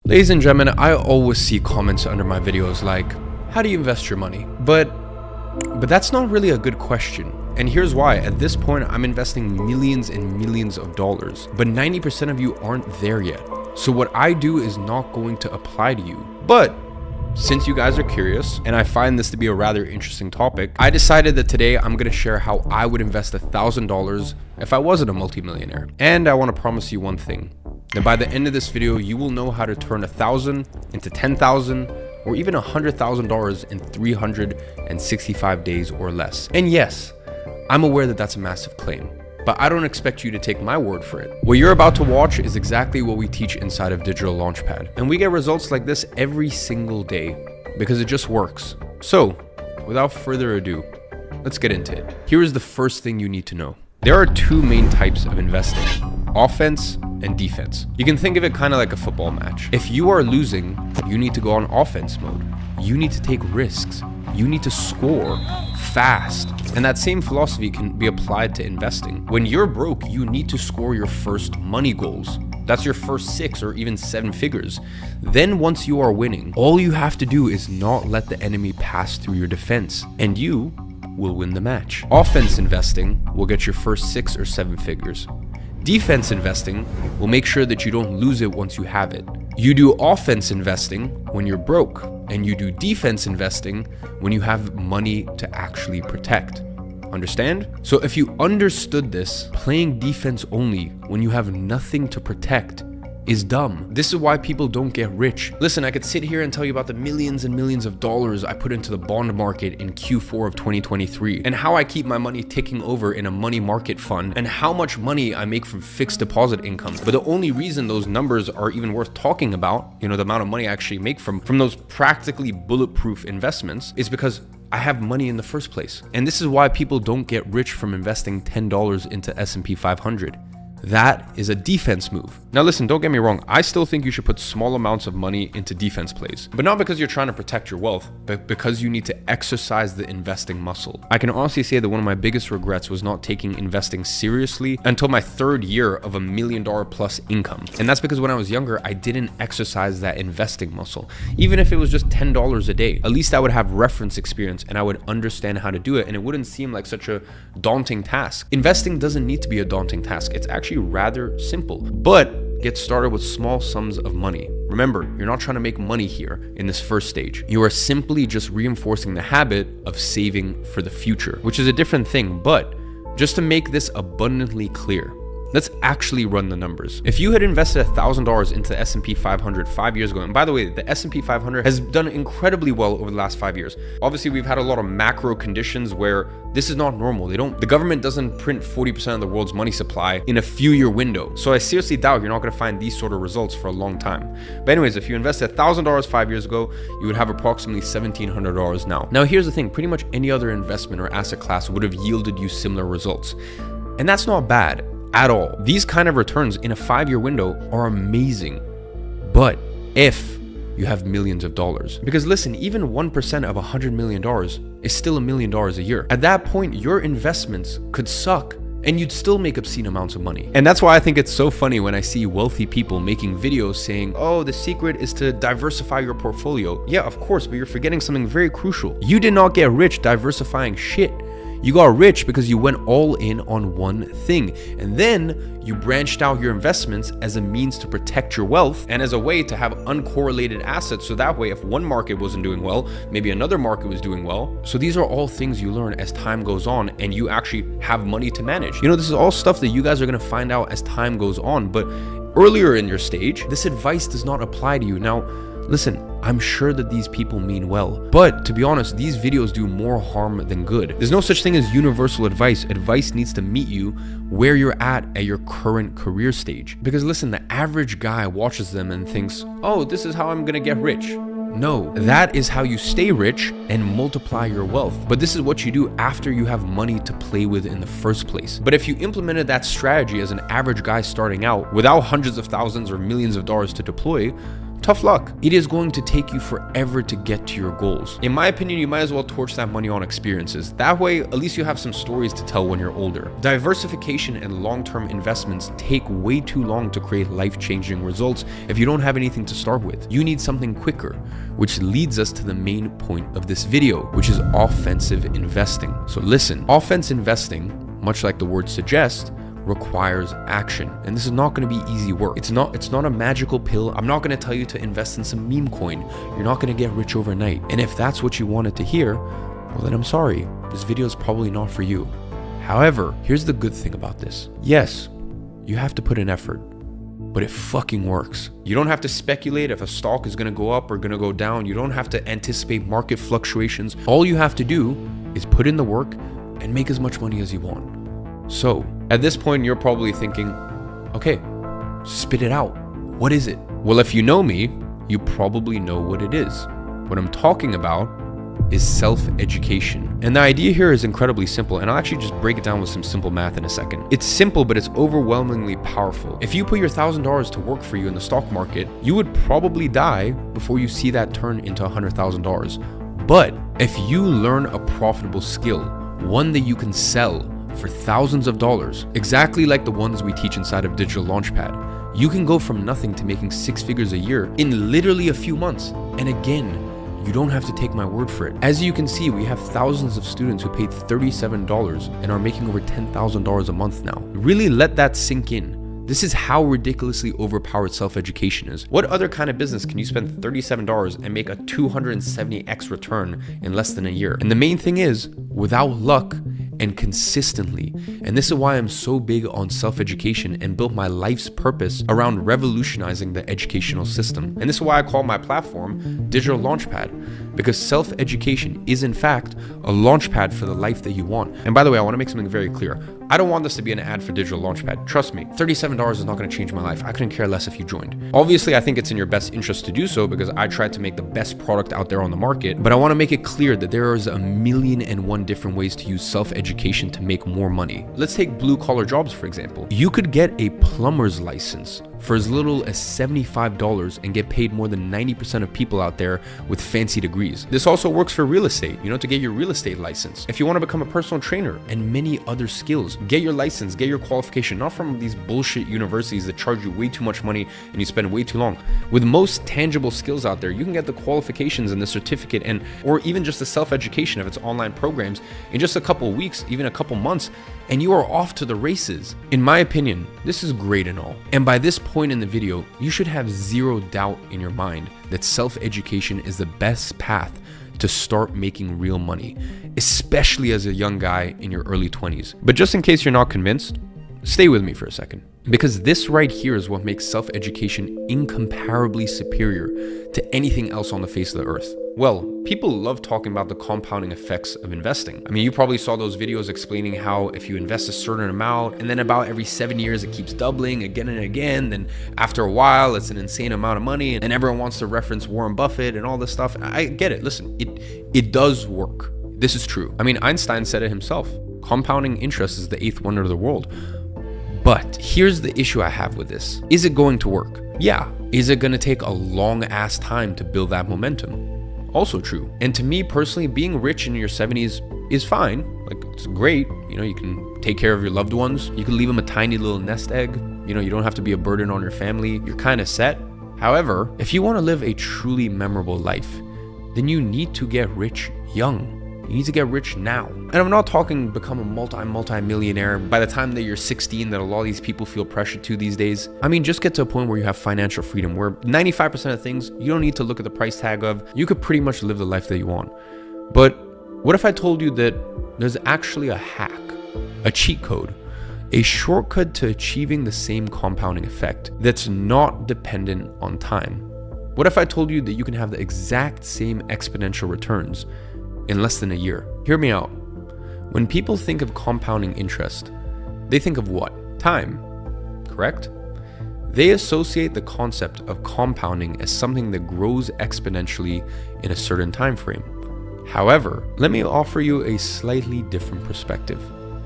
Ladies and gentlemen, I always see comments under my videos like, how do you invest your money? But that's not really a good question. And here's why. At this point, I'm investing millions and millions of dollars, but 90% of you aren't there yet. So what I do is not going to apply to you. But since you guys are curious, and I find this to be a rather interesting topic, I decided that today I'm gonna share how I would invest $1,000 if I wasn't a multimillionaire. And I wanna promise you one thing, that by the end of this video, you will know how to turn 1,000 into 10,000 or even $100,000 in 365 days or less. And yes, I'm aware that that's a massive claim, but I don't expect you to take my word for it. What you're about to watch is exactly what we teach inside of Digital Launchpad. And we get results like this every single day because it just works. So without further ado, let's get into it. Here is the first thing you need to know. There are two main types of investing, offense and defense. You can think of it kind of like a football match. If you are losing, you need to go on offense mode. You need to take risks. You need to score fast. And that same philosophy can be applied to investing. When you're broke, you need to score your first money goals. That's your first 6 or even 7 figures. Then once you are winning, all you have to do is not let the enemy pass through your defense, and you will win the match. Offense investing will get your first 6 or 7 figures. Defense investing will make sure that you don't lose it once you have it. You do offense investing when you're broke, and you do defense investing when you have money to actually protect. Understand? So if you understood this, playing defense only when you have nothing to protect is dumb. This is why people don't get rich. Listen, I could sit here and tell you about the millions and millions of dollars I put into the bond market in Q4 of 2023, and how I keep my money ticking over in a money market fund, and how much money I make from fixed deposit income. But the only reason those numbers are even worth talking about, the amount of money I actually make from those practically bulletproof investments, is because I have money in the first place. And this is why people don't get rich from investing $10 into S&P 500. That is a defense move. Now listen, don't get me wrong. I still think you should put small amounts of money into defense plays, but not because you're trying to protect your wealth, but because you need to exercise the investing muscle. I can honestly say that one of my biggest regrets was not taking investing seriously until my 3rd year of $1 million plus income. And that's because when I was younger, I didn't exercise that investing muscle. Even if it was just $10 a day, at least I would have reference experience and I would understand how to do it, and it wouldn't seem like such a daunting task. Investing doesn't need to be a daunting task. It's actually rather simple, but get started with small sums of money. Remember, you're not trying to make money here in this first stage. You are simply just reinforcing the habit of saving for the future, which is a different thing. But just to make this abundantly clear, let's actually run the numbers. If you had invested $1,000 into the S&P 500 5 years ago, and by the way, the S&P 500 has done incredibly well over the last 5 years. Obviously, we've had a lot of macro conditions where this is not normal. The government doesn't print 40% of the world's money supply in a few-year window. So I seriously doubt you're not going to find these sort of results for a long time. But anyways, if you invested $1,000 5 years ago, you would have approximately $1,700 now. Now, here's the thing. Pretty much any other investment or asset class would have yielded you similar results. And that's not bad at all. These kind of returns in a 5-year window are amazing. But if you have millions of dollars, because listen, even 1% of $100 million is still $1 million a year. At that point, your investments could suck and you'd still make obscene amounts of money. And that's why I think it's so funny when I see wealthy people making videos saying, oh, the secret is to diversify your portfolio. Yeah, of course, but you're forgetting something very crucial. You did not get rich diversifying shit. You got rich because you went all in on one thing, and then you branched out your investments as a means to protect your wealth and as a way to have uncorrelated assets, so that way if one market wasn't doing well, maybe another market was doing well. So these are all things you learn as time goes on and you actually have money to manage. This is all stuff that you guys are going to find out as time goes on, but earlier in your stage, this advice does not apply to you. Now, listen, I'm sure that these people mean well, but to be honest, these videos do more harm than good. There's no such thing as universal advice. Advice needs to meet you where you're at your current career stage. Because listen, the average guy watches them and thinks, oh, this is how I'm gonna get rich. No, that is how you stay rich and multiply your wealth. But this is what you do after you have money to play with in the first place. But if you implemented that strategy as an average guy starting out without hundreds of thousands or millions of dollars to deploy, tough luck. It is going to take you forever to get to your goals. In my opinion, you might as well torch that money on experiences. That way, at least you have some stories to tell when you're older. Diversification and long-term investments take way too long to create life-changing results if you don't have anything to start with. You need something quicker, which leads us to the main point of this video, which is offensive investing. So listen, offense investing, much like the word suggests, requires action, and this is not going to be easy work. It's not a magical pill. I'm not going to tell you to invest in some meme coin. You're not going to get rich overnight. And if that's what you wanted to hear, well then I'm sorry, this video is probably not for you. However, here's the good thing about this. Yes, you have to put in effort, but it fucking works. You don't have to speculate if a stock is going to go up or going to go down. You don't have to anticipate market fluctuations. All you have to do is put in the work and make as much money as you want. So, at this point, you're probably thinking, okay, spit it out. What is it? Well, if you know me, you probably know what it is. What I'm talking about is self-education. And the idea here is incredibly simple, and I'll actually just break it down with some simple math in a second. It's simple, but it's overwhelmingly powerful. If you put your $1,000 to work for you in the stock market, you would probably die before you see that turn into $100,000. But if you learn a profitable skill, one that you can sell for thousands of dollars, exactly like the ones we teach inside of Digital Launchpad, you can go from nothing to making 6 figures a year in literally a few months. And again, you don't have to take my word for it. As you can see, we have thousands of students who paid $37 and are making over $10,000 a month now. Really let that sink in. This is how ridiculously overpowered self-education is. What other kind of business can you spend $37 and make a 270x return in less than a year? And the main thing is, without luck and consistently. And this is why I'm so big on self-education and built my life's purpose around revolutionizing the educational system. And this is why I call my platform Digital Launchpad, because self-education is in fact a launchpad for the life that you want. And by the way, I want to make something very clear. I don't want this to be an ad for Digital Launchpad. Trust me, $37 is not going to change my life. I couldn't care less if you joined. Obviously, I think it's in your best interest to do so because I tried to make the best product out there on the market, but I want to make it clear that there is 1,000,001 different ways to use self-education to make more money. Let's take blue collar jobs, for example. You could get a plumber's license for as little as $75 and get paid more than 90% of people out there with fancy degrees. This also works for real estate, to get your real estate license. If you want to become a personal trainer and many other skills, get your license, get your qualification, not from these bullshit universities that charge you way too much money and you spend way too long. With most tangible skills out there, you can get the qualifications and the certificate or even just the self-education if it's online programs in just a couple of weeks, even a couple months, and you are off to the races. In my opinion, this is great and all. And by this point in the video, you should have zero doubt in your mind that self-education is the best path to start making real money, especially as a young guy in your early 20s. But just in case you're not convinced, stay with me for a second, because this right here is what makes self-education incomparably superior to anything else on the face of the earth. Well, people love talking about the compounding effects of investing. I mean, you probably saw those videos explaining how if you invest a certain amount and then about every 7 years it keeps doubling again and again, then after a while it's an insane amount of money and everyone wants to reference Warren Buffett and all this stuff. I get it. Listen, it does work. This is true. I mean, Einstein said it himself. Compounding interest is the 8th wonder of the world. But here's the issue I have with this. Is it going to work? Yeah. Is it going to take a long ass time to build that momentum? Also true. And to me personally, being rich in your 70s is fine. Like, it's great. You can take care of your loved ones. You can leave them a tiny little nest egg. You don't have to be a burden on your family. You're kind of set. However, if you want to live a truly memorable life, then you need to get rich young. You need to get rich now. And I'm not talking become a multi-millionaire by the time that you're 16 that a lot of these people feel pressured to these days. I mean, just get to a point where you have financial freedom, where 95% of things you don't need to look at the price tag of. You could pretty much live the life that you want. But what if I told you that there's actually a hack, a cheat code, a shortcut to achieving the same compounding effect that's not dependent on time? What if I told you that you can have the exact same exponential returns in less than a year? Hear me out. When people think of compounding interest, they think of what? Time, correct? They associate the concept of compounding as something that grows exponentially in a certain time frame. However, let me offer you a slightly different perspective.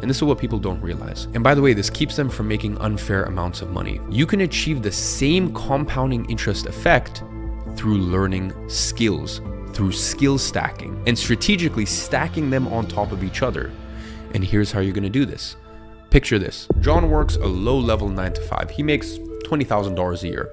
And this is what people don't realize. And by the way, this keeps them from making unfair amounts of money. You can achieve the same compounding interest effect through learning skills, through skill stacking, and strategically stacking them on top of each other. And here's how you're gonna do this. Picture this. John works a low-level 9-to-5. He makes $20,000 a year.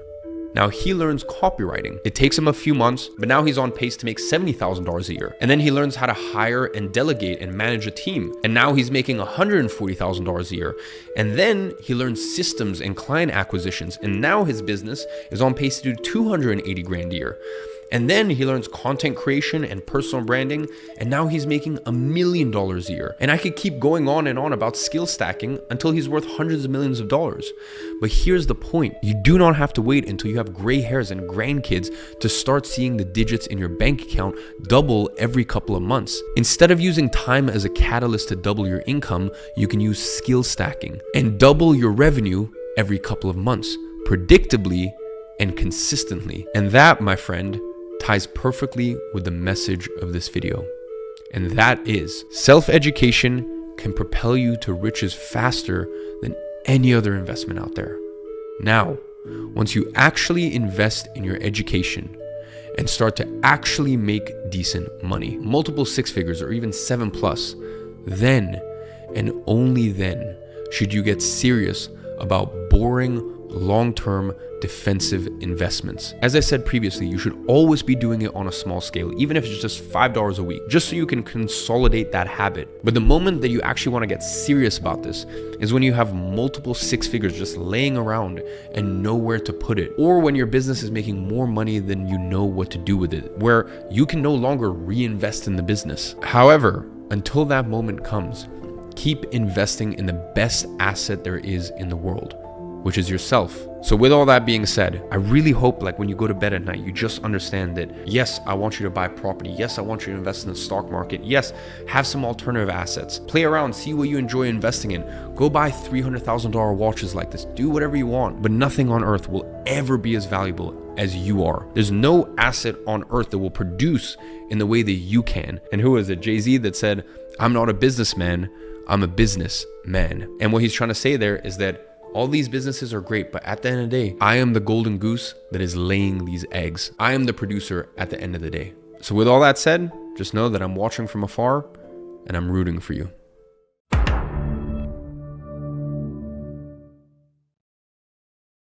Now he learns copywriting. It takes him a few months, but now he's on pace to make $70,000 a year. And then he learns how to hire and delegate and manage a team. And now he's making $140,000 a year. And then he learns systems and client acquisitions. And now his business is on pace to do 280 grand a year. And then he learns content creation and personal branding, and now he's making $1 million a year. And I could keep going on and on about skill stacking until he's worth hundreds of millions of dollars. But here's the point. You do not have to wait until you have gray hairs and grandkids to start seeing the digits in your bank account double every couple of months. Instead of using time as a catalyst to double your income, you can use skill stacking and double your revenue every couple of months, predictably and consistently. And that, my friend, ties perfectly with the message of this video. And that is, self-education can propel you to riches faster than any other investment out there. Now, once you actually invest in your education and start to actually make decent money, multiple six figures or even 7+, then and only then should you get serious about boring, long-term defensive investments. As I said previously, you should always be doing it on a small scale, even if it's just $5 a week, just so you can consolidate that habit. But the moment that you actually want to get serious about this is when you have multiple six figures just laying around and nowhere to put it, or when your business is making more money than you know what to do with it, where you can no longer reinvest in the business. However, until that moment comes, keep investing in the best asset there is in the world, which is yourself. So with all that being said, I really hope like when you go to bed at night, you just understand that, yes, I want you to buy property. Yes, I want you to invest in the stock market. Yes, have some alternative assets. Play around, see what you enjoy investing in. Go buy $300,000 watches like this. Do whatever you want, but nothing on earth will ever be as valuable as you are. There's no asset on earth that will produce in the way that you can. And who is it? Jay-Z that said, "I'm not a businessman, I'm a businessman." And what he's trying to say there is that all these businesses are great, but at the end of the day, I am the golden goose that is laying these eggs. I am the producer at the end of the day. So with all that said, just know that I'm watching from afar and I'm rooting for you.